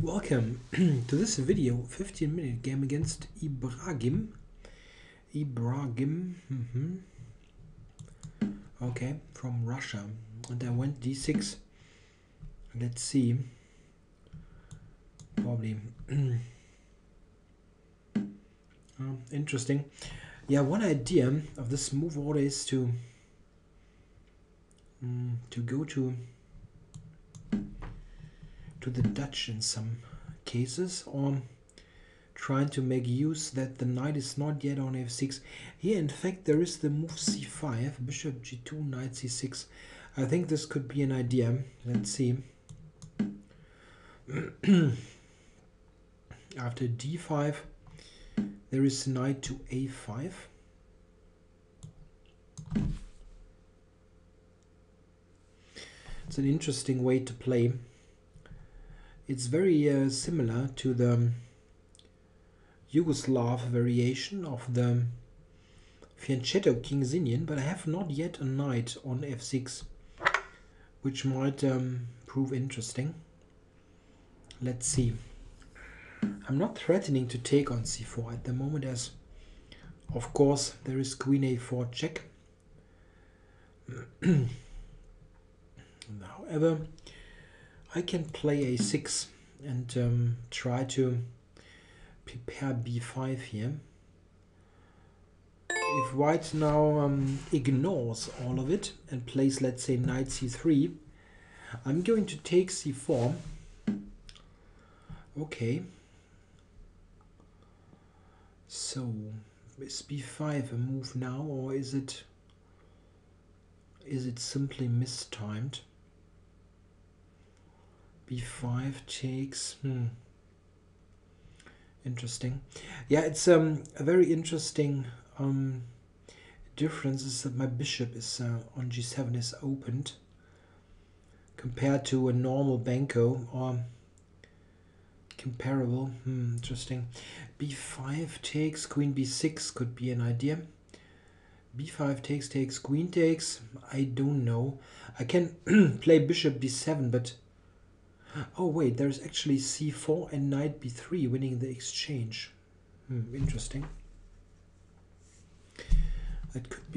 Welcome to this video, 15-minute game against Ibrahim. Okay, from Russia. And I went d6. Let's see. Probably interesting. Yeah, one idea of this move order is to go to the Dutch in some cases, or trying to make use that the knight is not yet on f6. Here, in fact, there is the move c5, bishop g2, knight c6. I think this could be an idea. Let's see. After d5, there is knight to a5. It's an interesting way to play. It's very similar to the Yugoslav variation of the Fianchetto King's Indian, but I have not yet a knight on f6, which might prove interesting. Let's see. I'm not threatening to take on c4 at the moment, as of course there is queen a4 check. However, I can play a6 and try to prepare b5 here. If white now ignores all of it and plays, let's say, knight c3, I'm going to take c4. Okay. So, is b5 a move now, or is it simply mistimed? b5 takes. Interesting. Yeah, it's a very interesting difference is that my bishop is on g7 is opened compared to a normal banco or comparable. Interesting. b5 takes, queen b6 could be an idea. b5 takes, queen takes. I don't know. I can play bishop b7, but oh wait, there's actually c4 and knight b3 winning the exchange. Interesting. That could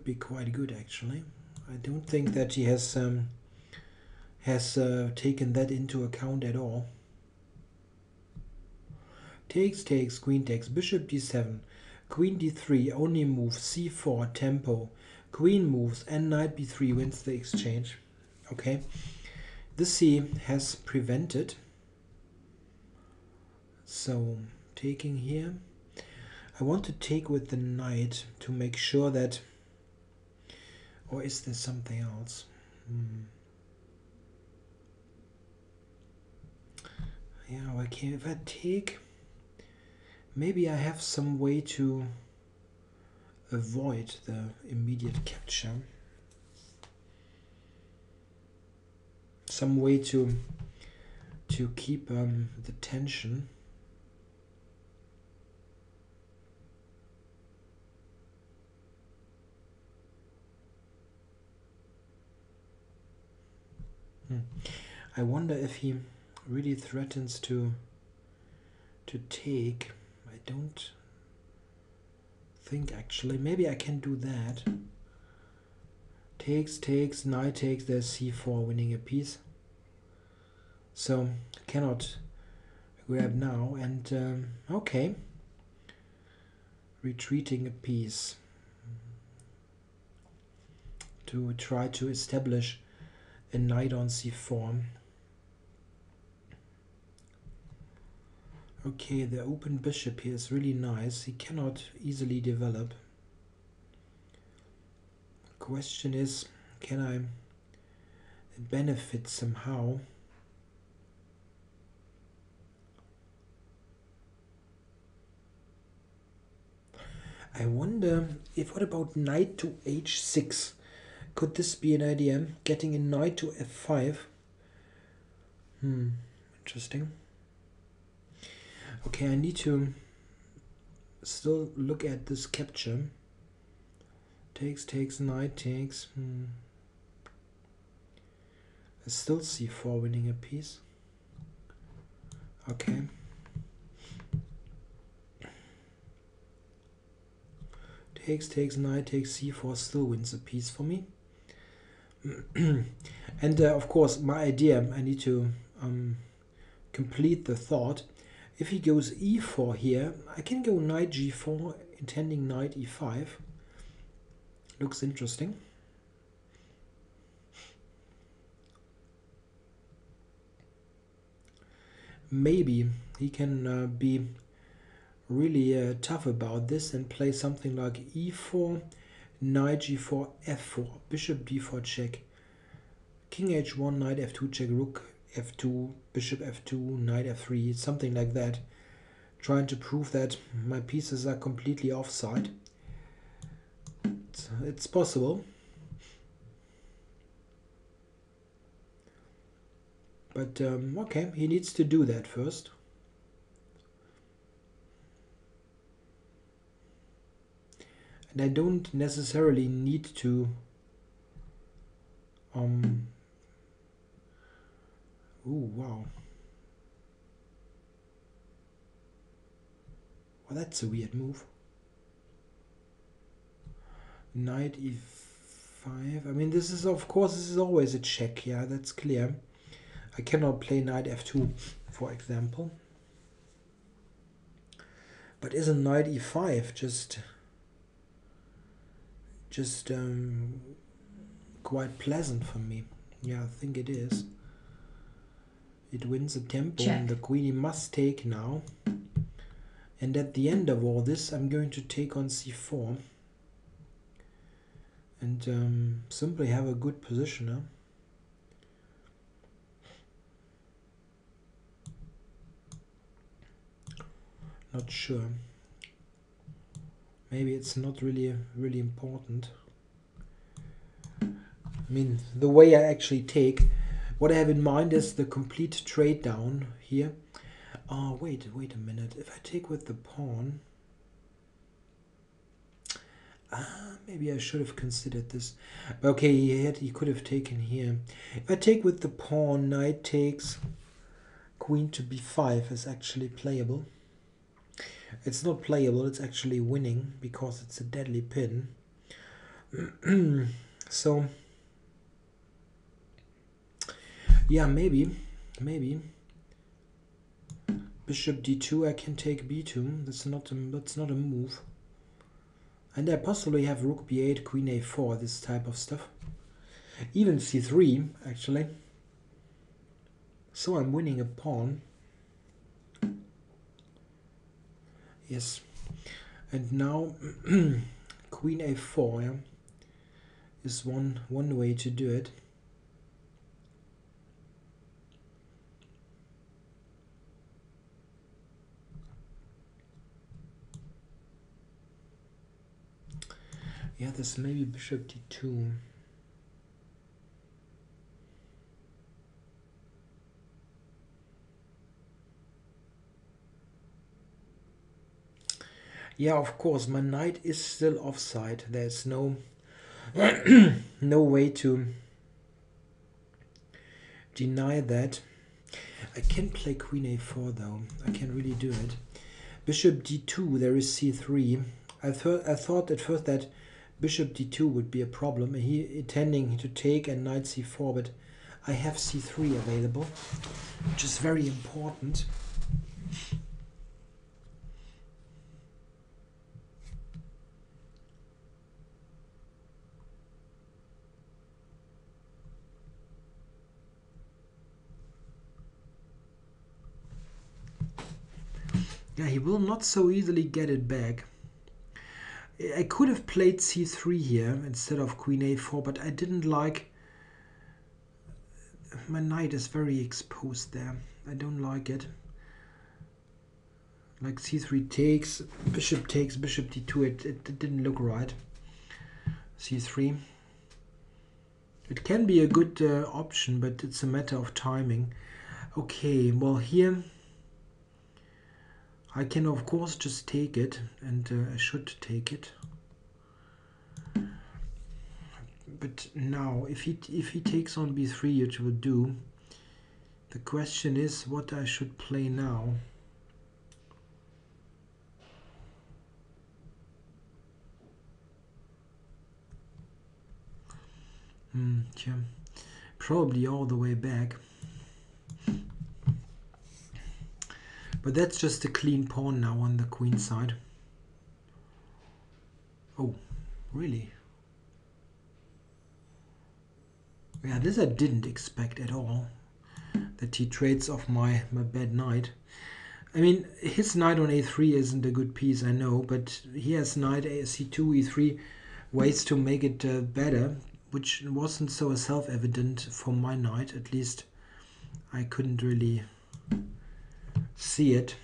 be quite good, actually. I don't think that he has taken that into account at all. Takes, queen takes, bishop d7, queen d3, only move, c4, tempo, queen moves, and knight b3 wins the exchange. Okay, this he has prevented. So, taking here. I want to take with the knight to make sure that... Or is there something else? Yeah, okay, if I take... Maybe I have some way to avoid the immediate capture. Some way to keep the tension. I wonder if he really threatens to take. I don't think, actually. Maybe I can do that. Takes, knight takes, there's c4 winning a piece. So cannot grab now, and okay. Retreating a piece to try to establish a knight on c4. Okay, the open bishop here is really nice. He cannot easily develop. The question is, can I benefit somehow? I wonder if, what about knight to h6? Could this be an idea? Getting a knight to f5. Interesting. Okay, I need to still look at this capture. Takes, knight takes. I still c4 winning a piece. Okay. Takes, knight takes c4 still wins a piece for me. And of course, my idea, I need to complete the thought. If he goes e4 here, I can go knight g4, intending knight e5. Looks interesting. Maybe he can be really tough about this and play something like e4, knight g4, f4, bishop d4 check, king h1, knight f2 check, rook f2, bishop f2, knight f3, something like that, trying to prove that my pieces are completely offside. It's possible, but okay, he needs to do that first. And I don't necessarily need to ooh, wow. Well, that's a weird move. Knight e5. I mean, this is, of course, this is always a check. Yeah, that's clear. I cannot play knight f2, for example. But isn't knight e5 just quite pleasant for me? Yeah, I think it is. It wins a tempo, and the queen must take now. And at the end of all this, I'm going to take on c4 and simply have a good position. Huh? Not sure. Maybe it's not really important. I mean, the way I actually take, what I have in mind is the complete trade down here. Oh, wait a minute. If I take with the pawn, maybe I should have considered this. Okay, he could have taken here. If I take with the pawn, knight takes, queen to b5 is actually playable. It's not playable, it's actually winning because it's a deadly pin. So, yeah, maybe. Bishop d2, I can take b2. That's not a move. And I possibly have rook b8, queen a4, this type of stuff. Even c3, actually. So I'm winning a pawn. Yes. And now queen a4, yeah, is one way to do it. Yeah, this may be bishop d2. Yeah, of course, my knight is still offside. There's no no way to deny that. I can play queen a4 though. I can really do it. Bishop d2, there is c3. I thought at first that bishop d2 would be a problem. He intending to take and knight c4, but I have c3 available, which is very important. Yeah, he will not so easily get it back. I could have played c3 here instead of queen a4, but I didn't like... My knight is very exposed there. I don't like it. Like c3 takes, bishop d2, it didn't look right. c3. It can be a good option, but it's a matter of timing. Okay, well here I can of course just take it, and I should take it. But now, if he takes on b3, which will do, The question is what I should play now. Yeah. Probably all the way back. But that's just a clean pawn now on the queen side. Oh, really? Yeah, this I didn't expect at all. That he trades off my bad knight. I mean, his knight on a3 isn't a good piece, I know, but he has knight c2, e3 ways to make it better, which wasn't so self-evident for my knight. At least I couldn't really see it.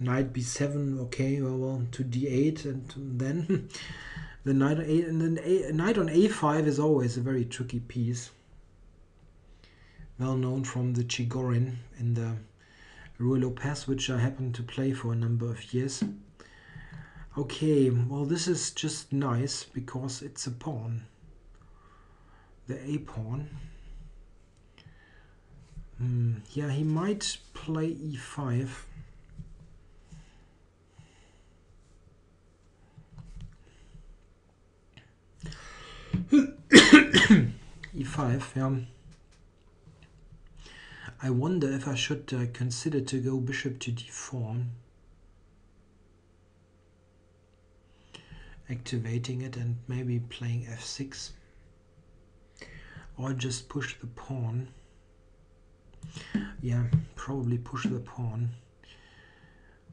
Knight b7, okay, well, to d8, and then the knight on a, and then knight on a5 is always a very tricky piece. Well known from the Chigorin in the Ruy Lopez, which I happened to play for a number of years. Okay, well, this is just nice because it's a pawn. The a pawn. Yeah, he might play e5. e5, yeah. I wonder if I should consider to go bishop to d4. Activating it and maybe playing f6. Or just push the pawn. Yeah, probably push the pawn.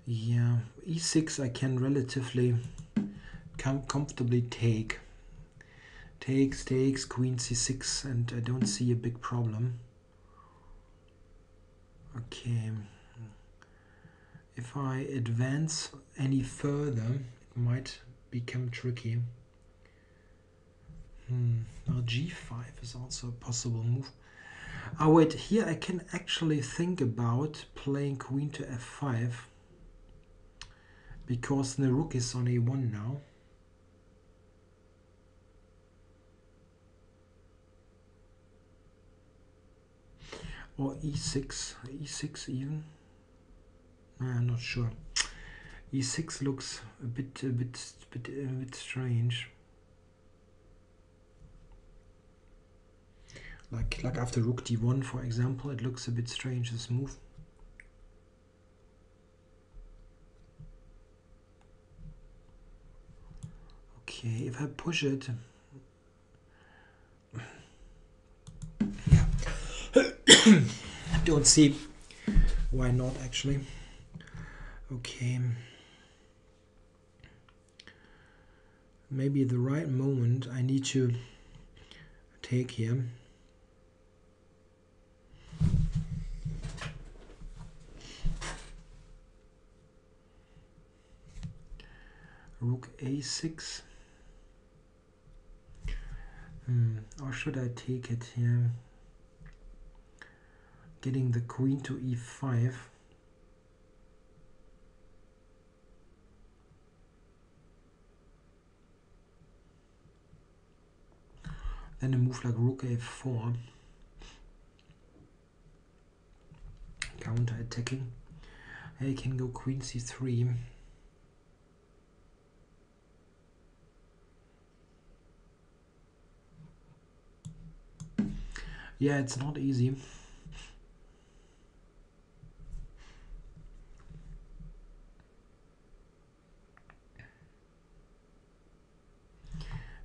Yeah, e6 I can relatively comfortably take. Takes, queen c6, and I don't see a big problem. Okay. If I advance any further, it might become tricky. Now g5 is also a possible move. Oh wait, here I can actually think about playing queen to f5 because the rook is on a1 now. Or e6 even. I'm not sure. e6 looks a bit strange. Like after rook d1, for example, it looks a bit strange, this move. Okay, if I push it, yeah, I don't see why not actually. Okay, maybe the right moment I need to take here. Rook a6. Or should I take it here? Getting the queen to e5. Then a move like rook a4. Counter-attacking. I can go queen c3. Yeah, it's not easy.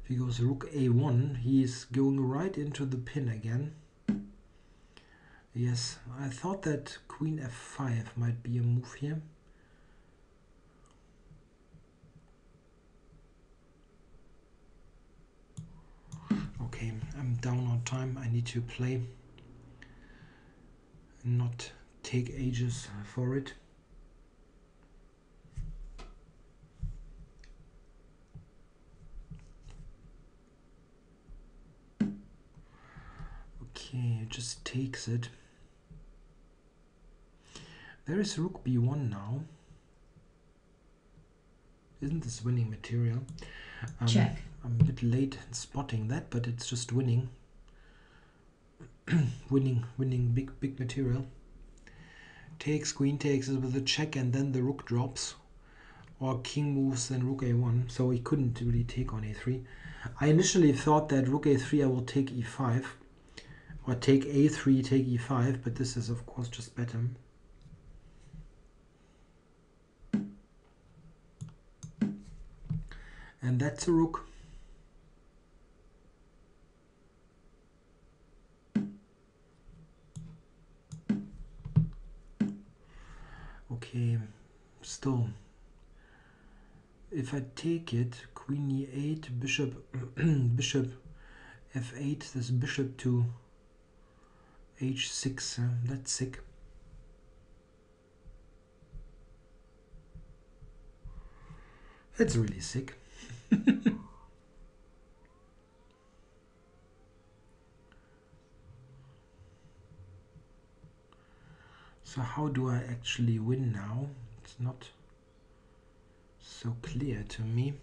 If he goes rook a1, he's going right into the pin again. Yes, I thought that queen f5 might be a move here. Okay, I'm down on time. I need to play and not take ages for it. Okay, it just takes it. There is rook b1 now. Isn't this winning material? Check. I'm a bit late in spotting that, but it's just winning. winning big material. Takes, queen takes with a check, and then the rook drops. Or king moves, then rook a1. So he couldn't really take on a3. I initially thought that rook a3 I will take e5. Or take a3, take e5, but this is of course just better. And that's a rook. Okay, still. If I take it, queen e8, bishop bishop f8, this bishop to h6, that's sick. That's really sick. So how do I actually win now? It's not so clear to me.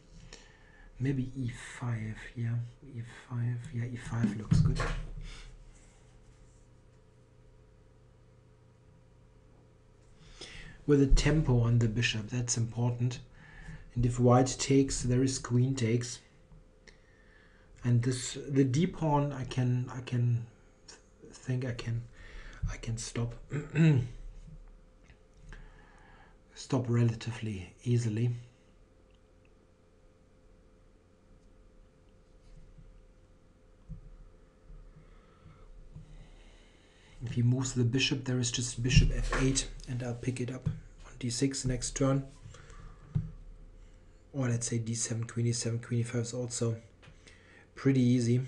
Maybe e5, yeah, e5, yeah, e5 looks good. With a tempo on the bishop, that's important. And if white takes, there is queen takes. And this, the d pawn, I can stop stop relatively easily. If he moves the bishop, there is just bishop f8, and I'll pick it up on d6 next turn. Or let's say d7, queen e7, queen e5 is also pretty easy.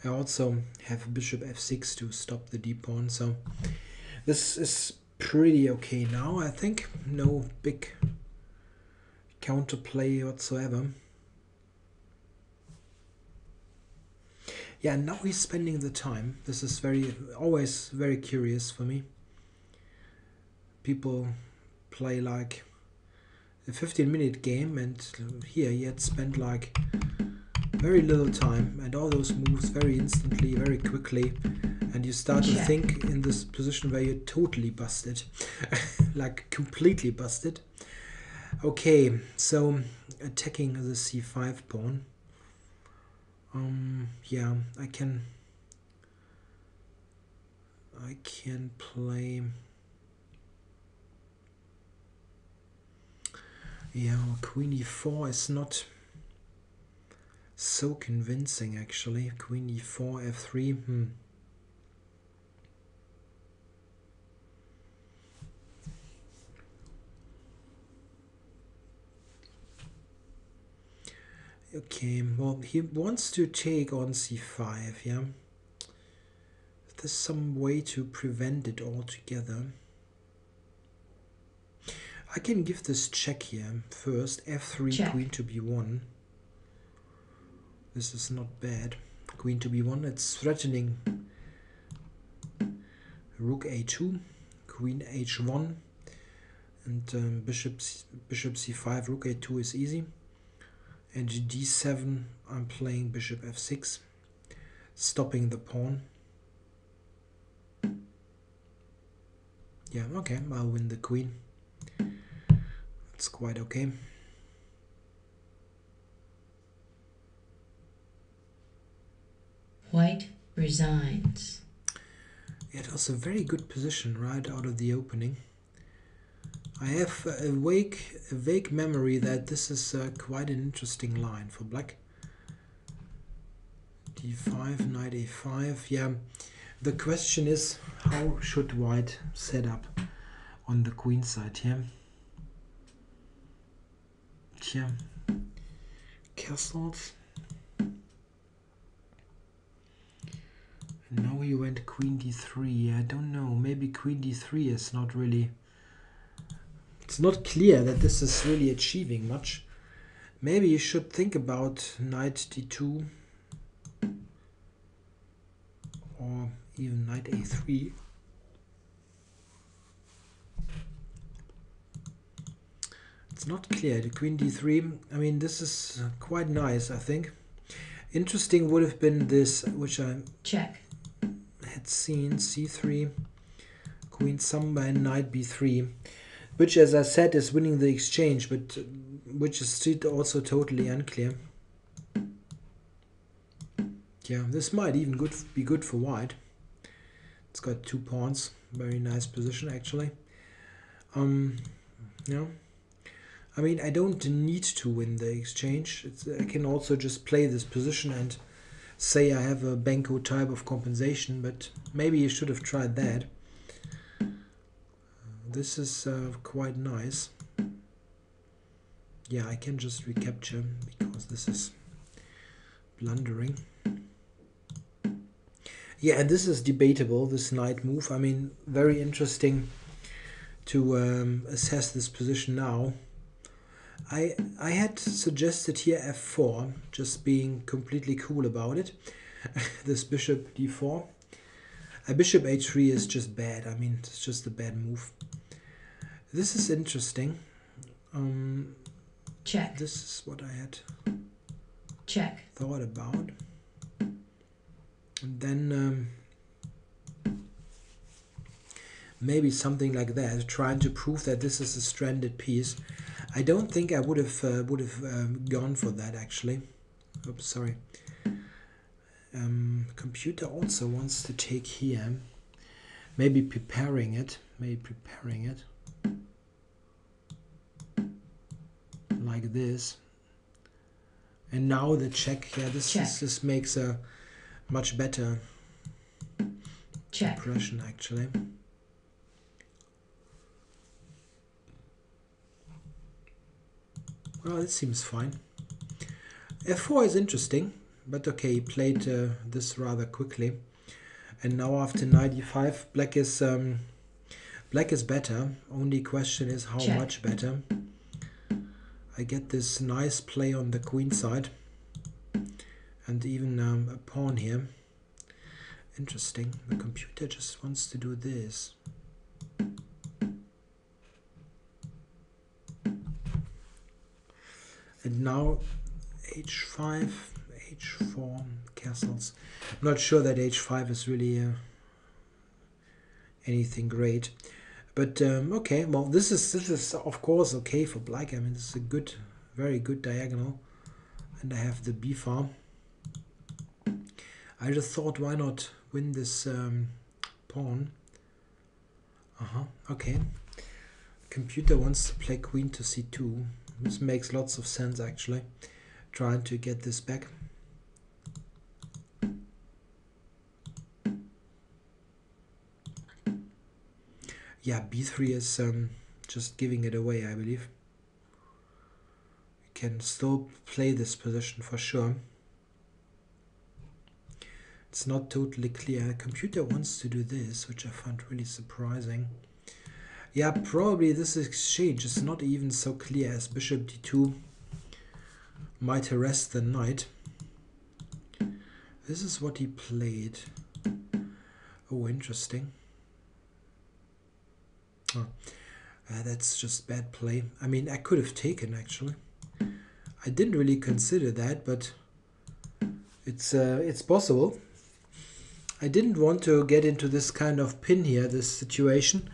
I also have bishop f6 to stop the d pawn, so this is pretty okay now, I think. No big counterplay whatsoever. Yeah, now he's spending the time. This is always very curious for me. People play like a 15-minute game, and here he had spent like very little time and all those moves very instantly, very quickly, and you start to think in this position where you're totally busted. Like completely busted. Okay, so attacking the c5 pawn. Yeah, I can play. Yeah, queen e4 is not so convincing actually. Queen e4, f3. Okay, well, he wants to take on c5, yeah. There's some way to prevent it altogether. I can give this check here first. f3, check. Queen to b1. This is not bad. Queen to b1, it's threatening. Rook a2, queen h1, and bishop c5, rook a2 is easy. And d7, I'm playing bishop f6, stopping the pawn. Yeah, okay, I'll win the queen. It's quite okay. White resigns. It was a very good position right out of the opening. I have a vague memory that this is quite an interesting line for black. d5, knight a5. Yeah, the question is, how should white set up on the queen side here? Yeah, castles. And now he went queen d3. I don't know, maybe queen d3 is not really... It's not clear that this is really achieving much. Maybe you should think about knight d2 or even knight a3. It's not clear. The queen d3, I mean, this is quite nice, I think. Interesting would have been this, which I check, had seen, c3, queen somewhere, and knight b3, which, as I said, is winning the exchange, but which is still also totally unclear. Yeah, this might even be good for white. It's got 2 pawns. Very nice position, actually. Yeah. I mean, I don't need to win the exchange. I can also just play this position and say I have a Benko type of compensation, but maybe you should have tried that. This is quite nice. Yeah, I can just recapture because this is blundering. Yeah, and this is debatable, this knight move. I mean, very interesting to assess this position now. I had suggested here f4, just being completely cool about it. This bishop d4. A bishop h3 is just bad. I mean, it's just a bad move. This is interesting. check, This is what I had check, thought about. And then maybe something like that, trying to prove that this is a stranded piece. I don't think I would have gone for that, actually. Oops, sorry. Computer also wants to take here. Maybe preparing it. Like this. And now the check. Yeah, this makes a much better impression, actually. Well, it seems fine. f4 is interesting, but okay, he played this rather quickly. And now after knight e5, black is better. Only question is how much better. I get this nice play on the queen side, and even a pawn here. Interesting. The computer just wants to do this. And now h5, h4, castles. I'm not sure that h5 is really anything great. But okay, well, this is of course okay for black. I mean, this is a good, very good diagonal. And I have the b file. I just thought, why not win this pawn? Okay. Computer wants to play queen to c2. This makes lots of sense, actually. Trying to get this back. Yeah, b3 is just giving it away, I believe. We can still play this position for sure. It's not totally clear. The computer wants to do this, which I find really surprising. Yeah, probably this exchange is not even so clear, as bishop d2 might harass the knight. This is what he played. Oh, interesting. Oh, that's just bad play. I mean, I could have taken, actually. I didn't really consider that, but it's possible. I didn't want to get into this kind of pin here, this situation.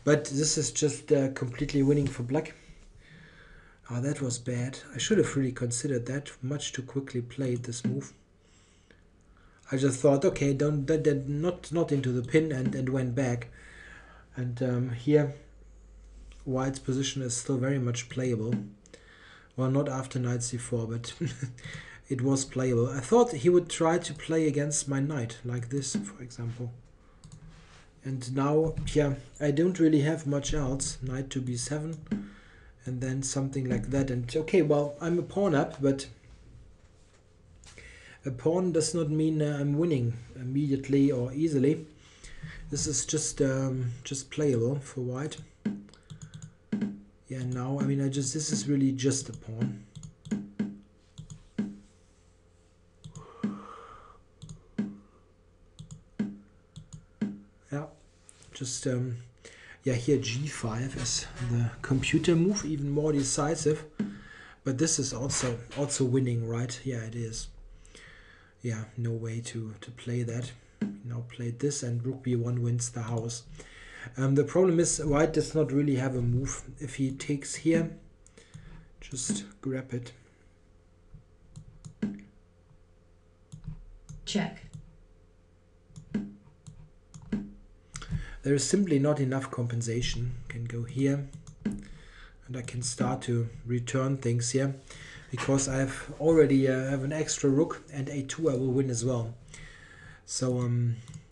But this is just completely winning for black. Oh, that was bad. I should have really considered that. Much too quickly played this move. I just thought, okay, not into the pin, and went back. And here, white's position is still very much playable. Well, not after knight c4, but it was playable. I thought he would try to play against my knight, like this, for example. And now, yeah, I don't really have much else. Knight to b7, and then something like that. And okay, well, I'm a pawn up, but a pawn does not mean I'm winning immediately or easily. This is just playable for white. Yeah, now, I mean, this is really just a pawn. Yeah, just Yeah, here g5 is the computer move, even more decisive. But this is also winning, right? Yeah, it is. Yeah, no way to play that. Now played this, and rook b1 wins the house. The problem is white does not really have a move. If he takes here, just grab it. Check. There is simply not enough compensation. Can go here, and I can start to return things here, because I've already have an extra rook, and a2 I will win as well. So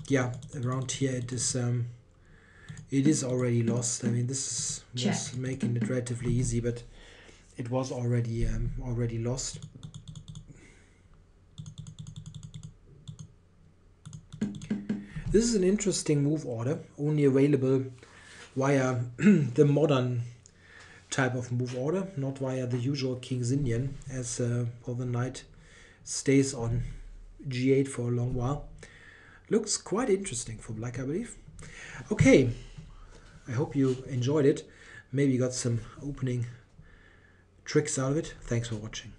yeah, around here it is already lost. I mean, this was making it relatively easy, but it was already lost. This is an interesting move order, only available via the modern type of move order, not via the usual King's Indian, as well, the knight stays on g8 for a long while. Looks quite interesting for black, I believe. Okay, I hope you enjoyed it. Maybe got some opening tricks out of it. Thanks for watching.